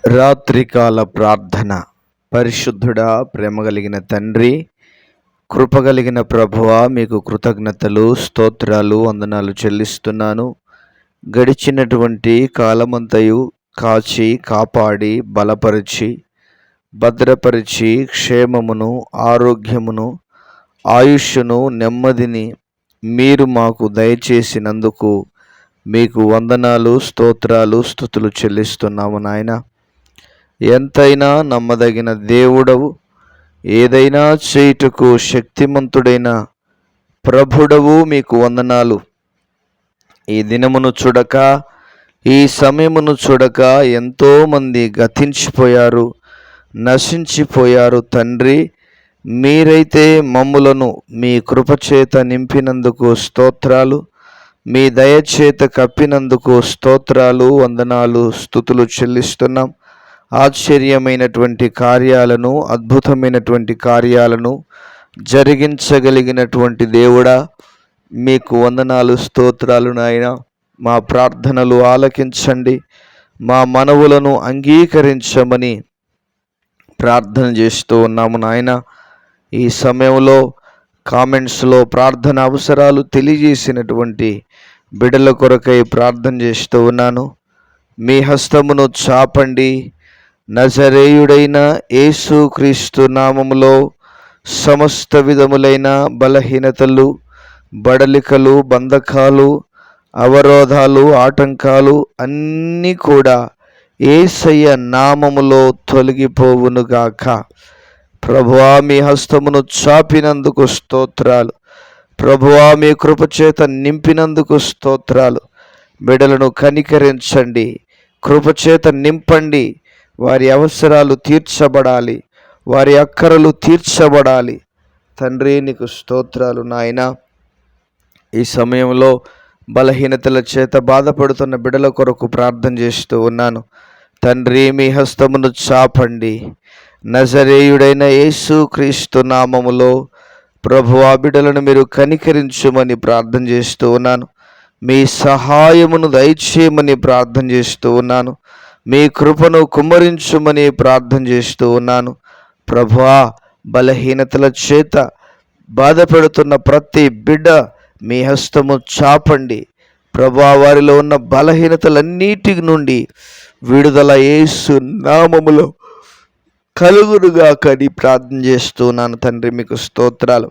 రాత్రికాల ప్రార్థన. పరిశుద్ధుడా, ప్రేమ కలిగిన తండ్రి, కృపగలిగిన ప్రభువా, మీకు కృతజ్ఞతలు, స్తోత్రాలు, వందనాలు చెల్లిస్తున్నాను. గడిచినటువంటి కాలమంతయు కాచి కాపాడి బలపరిచి భద్రపరిచి క్షేమమును, ఆరోగ్యమును, ఆయుష్ను, నెమ్మదిని మీరు మాకు దయచేసినందుకు మీకు వందనాలు, స్తోత్రాలు, స్తుతులు చెల్లిస్తున్నాము నాయన. ఎంతైనా నమ్మదగిన దేవుడవు, ఏదైనా చేయుటకు శక్తిమంతుడైన ప్రభుడవు, మీకు వందనాలు. ఈ దినమును చూడక, ఈ సమయమును చూడక ఎంతోమంది గతించిపోయారు, నశించిపోయారు తండ్రి. మీరైతే మమ్ములను మీ కృపచేత నింపినందుకు స్తోత్రాలు, మీ దయచేత కప్పినందుకు స్తోత్రాలు, వందనాలు, స్తుతులు చెల్లిస్తున్నాం. ఆశ్చర్యమైనటువంటి కార్యాలను, అద్భుతమైనటువంటి కార్యాలను జరిగించగలిగినటువంటి దేవుడా, మీకు వందనాలు, స్తోత్రాలు నాయన. మా ప్రార్థనలు ఆలకించండి, మా మనవులను అంగీకరించమని ప్రార్థన చేస్తూ ఉన్నాము నాయన. ఈ సమయంలో కామెంట్స్లో ప్రార్థన అవసరాలు తెలియజేసినటువంటి బిడ్డల కొరకై ప్రార్థన చేస్తూ ఉన్నాను. మీ హస్తమును చాపండి. నజరేయుడైన యేసుక్రీస్తు నామములో సమస్త విధములైన బలహీనతలు, బడలికలు, బంధకాలు, అవరోధాలు, ఆటంకాలు అన్నీ కూడా యేసయ్య నామములో తొలగిపోవునుగాక. ప్రభువా, మీ హస్తమును చాపినందుకు స్తోత్రాలు. ప్రభువా, మీ కృపచేత నింపినందుకు స్తోత్రాలు. బిడ్డలను కనికరించండి, కృపచేత నింపండి. వారి అవసరాలు తీర్చబడాలి, వారి అక్కరలు తీర్చబడాలి. తండ్రి, నీకు స్తోత్రాలు నాయన. ఈ సమయంలో బలహీనతల చేత బాధపడుతున్న బిడ్డల కొరకు ప్రార్థన చేస్తూ ఉన్నాను. తండ్రి, మీ హస్తమును చాపండి. నజరేయుడైన యేసుక్రీస్తు నామములో ప్రభువా, బిడ్డలను మీరు కనికరించుమని ప్రార్థన చేస్తూ ఉన్నాను. మీ సహాయమును దయచేయమని ప్రార్థన చేస్తూ ఉన్నాను. మీ కృపను కుమ్మరించుమని ప్రార్థన చేస్తూ ఉన్నాను. ప్రభువా, బలహీనతల చేత బాధపెడుతున్న ప్రతి బిడ్డ మీ హస్తము చాపండి. ప్రభువా, వారిలో ఉన్న బలహీనతలన్నిటి నుండి విడుదల యేసు నామములో కలుగునుగాక అని ప్రార్థన చేస్తున్నాను. తండ్రి, మీకు స్తోత్రాలు.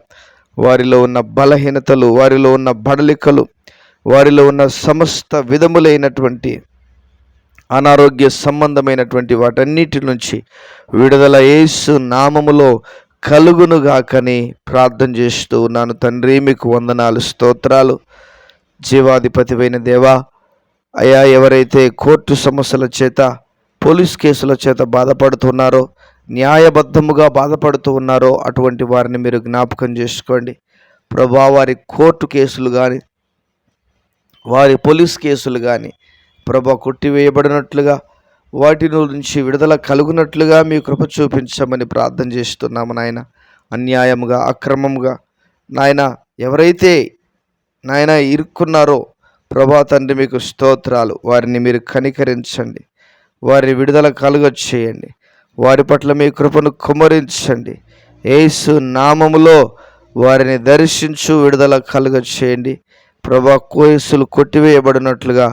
వారిలో ఉన్న బలహీనతలు, వారిలో ఉన్న బడలికలు, వారిలో ఉన్న సమస్త విధములైనటువంటి అనారోగ్య సంబంధమైనటువంటి వాటన్నిటి నుంచి విడుదల యేసు నామములో కలుగునుగాకని ప్రార్థన చేస్తూ ఉన్నాను. తండ్రి, మీకు వందనాలు, స్తోత్రాలు. జీవాధిపతివైన దేవా, అయా, ఎవరైతే కోర్టు సమస్యల చేత, పోలీస్ కేసుల చేత బాధపడుతున్నారో, న్యాయబద్ధముగా బాధపడుతూ ఉన్నారో అటువంటి వారిని మీరు జ్ఞాపకం చేసుకోండి. ప్రభా, వారి కోర్టు కేసులు కానీ, వారి పోలీస్ కేసులు కానీ ప్రభా కొట్టివేయబడినట్లుగా, వాటి నుంచి విడుదల కలుగునట్లుగా మీ కృప చూపించమని ప్రార్థన చేస్తున్నాము నాయన. అన్యాయముగా, అక్రమముగా నాయన ఎవరైతే నాయన ఇరుక్కున్నారో ప్రభా తండ్రి, మీకు స్తోత్రాలు. వారిని మీరు కనికరించండి, వారిని విడుదల కలుగచేయండి, వారి పట్ల మీ కృపను కుమ్మరించండి. యేసు నామములో వారిని దర్శించు, విడుదల కలుగచేయండి. ప్రభా, కేసులు కొట్టివేయబడినట్లుగా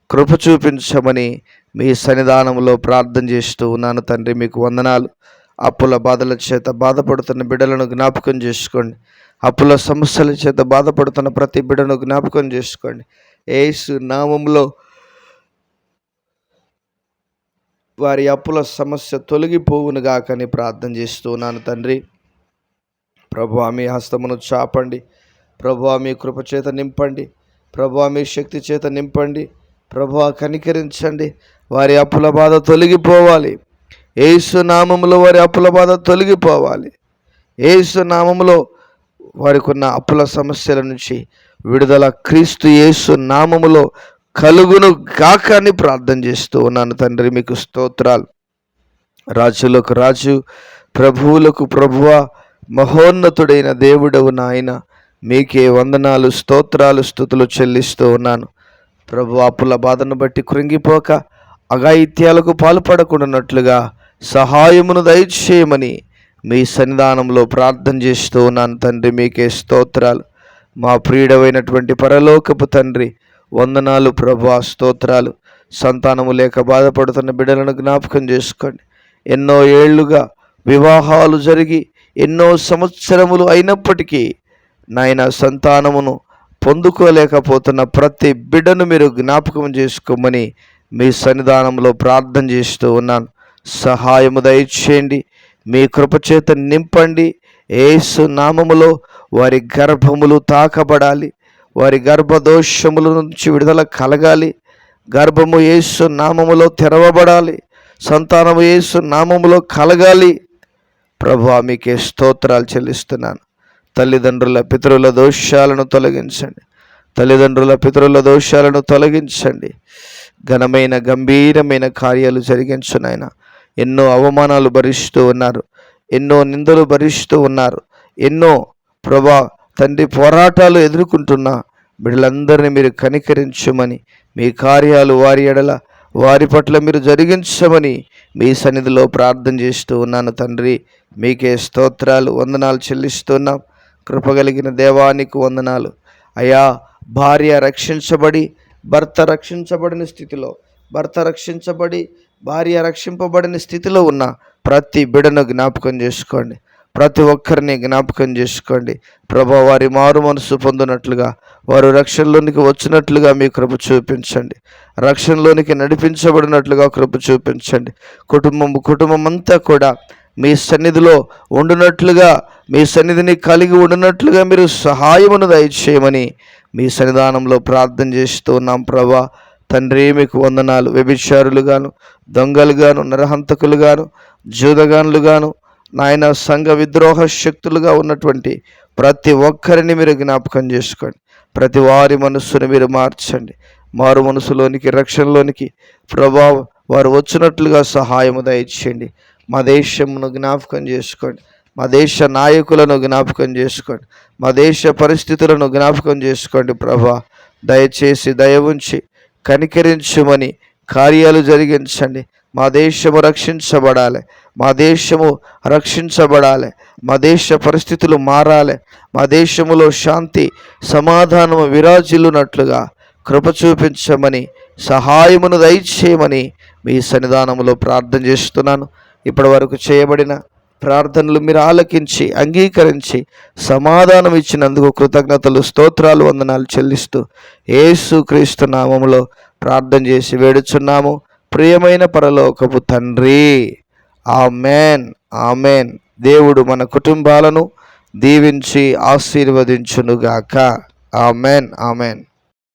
కృప చూపించమని మీ సన్నిధానంలో ప్రార్థన చేస్తూ ఉన్నాను. తండ్రి, మీకు వందనాలు. అప్పుల బాధల చేత బాధపడుతున్న బిడ్డలను జ్ఞాపకం చేసుకోండి. అప్పుల సమస్యల చేత బాధపడుతున్న ప్రతి బిడ్డను జ్ఞాపకం చేసుకోండి. యేసు నామములో వారి అప్పుల సమస్య తొలగిపోవునుగాకని ప్రార్థన చేస్తూ ఉన్నాను. తండ్రి, ప్రభువా, మీ హస్తమును చాపండి. ప్రభువా, మీ కృప చేత నింపండి. ప్రభువా, మీ శక్తి చేత నింపండి. ప్రభువా, కనికరించండి. వారి అప్పుల బాధ తొలగిపోవాలి. యేసు నామములో వారి అప్పుల బాధ తొలగిపోవాలి. యేసు నామములో వారికి ఉన్న అప్పుల సమస్యల నుంచి విడుదల క్రీస్తు యేసు నామములో కలుగును గాక అని ప్రార్థన చేస్తూ ఉన్నాను. తండ్రి, మీకు స్తోత్రాలు. రాజులకు రాజు, ప్రభువులకు ప్రభువా, మహోన్నతుడైన దేవుడవు నాయన, మీకే వందనాలు, స్తోత్రాలు, స్తుతులు చెల్లిస్తూ ఉన్నాను. ప్రభు, అప్పుల బాధను బట్టి కృంగిపోక, అఘాయిత్యాలకు పాల్పడకుండానట్లుగా సహాయమును దయచేయమని మీ సన్నిధానంలో ప్రార్థన చేస్తూ ఉన్నాను తండ్రి. మీకే స్తోత్రాలు. మా ప్రియుడమైనటువంటి పరలోకపు తండ్రి, వందనాలు ప్రభా, స్తోత్రాలు. సంతానము లేక బాధపడుతున్న బిడ్డలను జ్ఞాపకం చేసుకోండి. ఎన్నో ఏళ్లుగా వివాహాలు జరిగి ఎన్నో సంవత్సరములు అయినప్పటికీ నాయన సంతానమును పొందుకోలేకపోతున్న ప్రతి బిడ్డను మీరు జ్ఞాపకం చేసుకోమని మీ సన్నిధానంలో ప్రార్థన చేస్తూ ఉన్నాను. సహాయము దయచేయండి, మీ కృపచేత నింపండి. యేసు నామములో వారి గర్భములు తాకబడాలి, వారి గర్భదోషముల నుంచి విడుదల కలగాలి. గర్భము యేసు నామములో తెరవబడాలి, సంతానము యేసు నామములో కలగాలి. ప్రభువా, మీకే స్తోత్రాలు చెల్లిస్తున్నాను. తల్లిదండ్రుల పితరుల దోషాలను తొలగించండి, తల్లిదండ్రుల పితరుల దోషాలను తొలగించండి. ఘనమైన గంభీరమైన కార్యాలు జరిగించు నాయన. ఎన్నో అవమానాలు భరిస్తూ ఉన్నారు, ఎన్నో నిందలు భరిస్తూ ఉన్నారు, ఎన్నో ప్రభా తండ్రి పోరాటాలు ఎదుర్కొంటున్న బిడ్డలందరినీ మీరు కనికరించమని, మీ కార్యాలు వారి ఎడల వారి పట్ల మీరు జరిగించమని మీ సన్నిధిలో ప్రార్థన చేస్తూ ఉన్నాను తండ్రి. మీకే స్తోత్రాలు, వందనాలు చెల్లిస్తున్నాం. కృపగలిగిన దేవానికి వందనాలు అయ్యా. భార్య రక్షించబడి భర్త రక్షించబడిన స్థితిలో, భర్త రక్షించబడి భార్య రక్షింపబడిన స్థితిలో ఉన్న ప్రతి బిడ్డను జ్ఞాపకం చేసుకోండి, ప్రతి ఒక్కరిని జ్ఞాపకం చేసుకోండి ప్రభా. వారి మారు మనసు పొందినట్లుగా, వారు రక్షణలోనికి వచ్చినట్లుగా మీ కృప చూపించండి, రక్షణలోనికి నడిపించబడినట్లుగా కృప చూపించండి. కుటుంబం అంతా కూడా మీ సన్నిధిలో ఉండునట్లుగా, మీ సన్నిధిని కలిగి ఉండునట్లుగా మీరు సహాయమును దయచేయమని మీ సన్నిధానంలో ప్రార్థన చేస్తూ ఉన్నాం ప్రభా. తండ్రి, మీకు వందనాలు. వ్యభిచారులుగాను, దొంగలుగాను, నరహంతకులుగాను, జూదగానులుగాను నాయన సంఘ విద్రోహ శక్తులుగా ఉన్నటువంటి ప్రతి ఒక్కరిని మీరు జ్ఞాపకం చేసుకోండి. ప్రతి వారి మనస్సును మీరు మార్చండి, మారు మనసులోనికి, రక్షణలోనికి ప్రభా వారు వచ్చినట్లుగా సహాయము దయచేయండి. మా దేశమును జ్ఞాపకం చేసుకోండి, మా దేశ నాయకులను జ్ఞాపకం చేసుకోండి, మా దేశ పరిస్థితులను జ్ఞాపకం చేసుకోండి ప్రభా. దయచేసి దయ ఉంచి కనికరించుమని కార్యాలు జరిగించండి. మా దేశము రక్షించబడాలి, మా దేశము రక్షించబడాలి, మా దేశ పరిస్థితులు మారాలి, మా దేశములో శాంతి సమాధానము విరాజిల్లునట్లుగా కృప చూపించమని, సహాయమును దయచేయమని మీ సన్నిధానంలో ప్రార్థన చేస్తున్నాను. ఇప్పటి వరకు చేయబడిన ప్రార్థనలు మీరు ఆలకించి అంగీకరించి సమాధానం ఇచ్చినందుకు కృతజ్ఞతలు, స్తోత్రాలు, వందనాలు చెల్లిస్తూ యేసుక్రీస్తు నామములో ప్రార్థన చేసి వేడుచున్నాము ప్రియమైన పరలోకపు తండ్రి. Amen, amen. దేవుడు మన కుటుంబాలను దీవించి ఆశీర్వదించునుగాక. Amen, amen.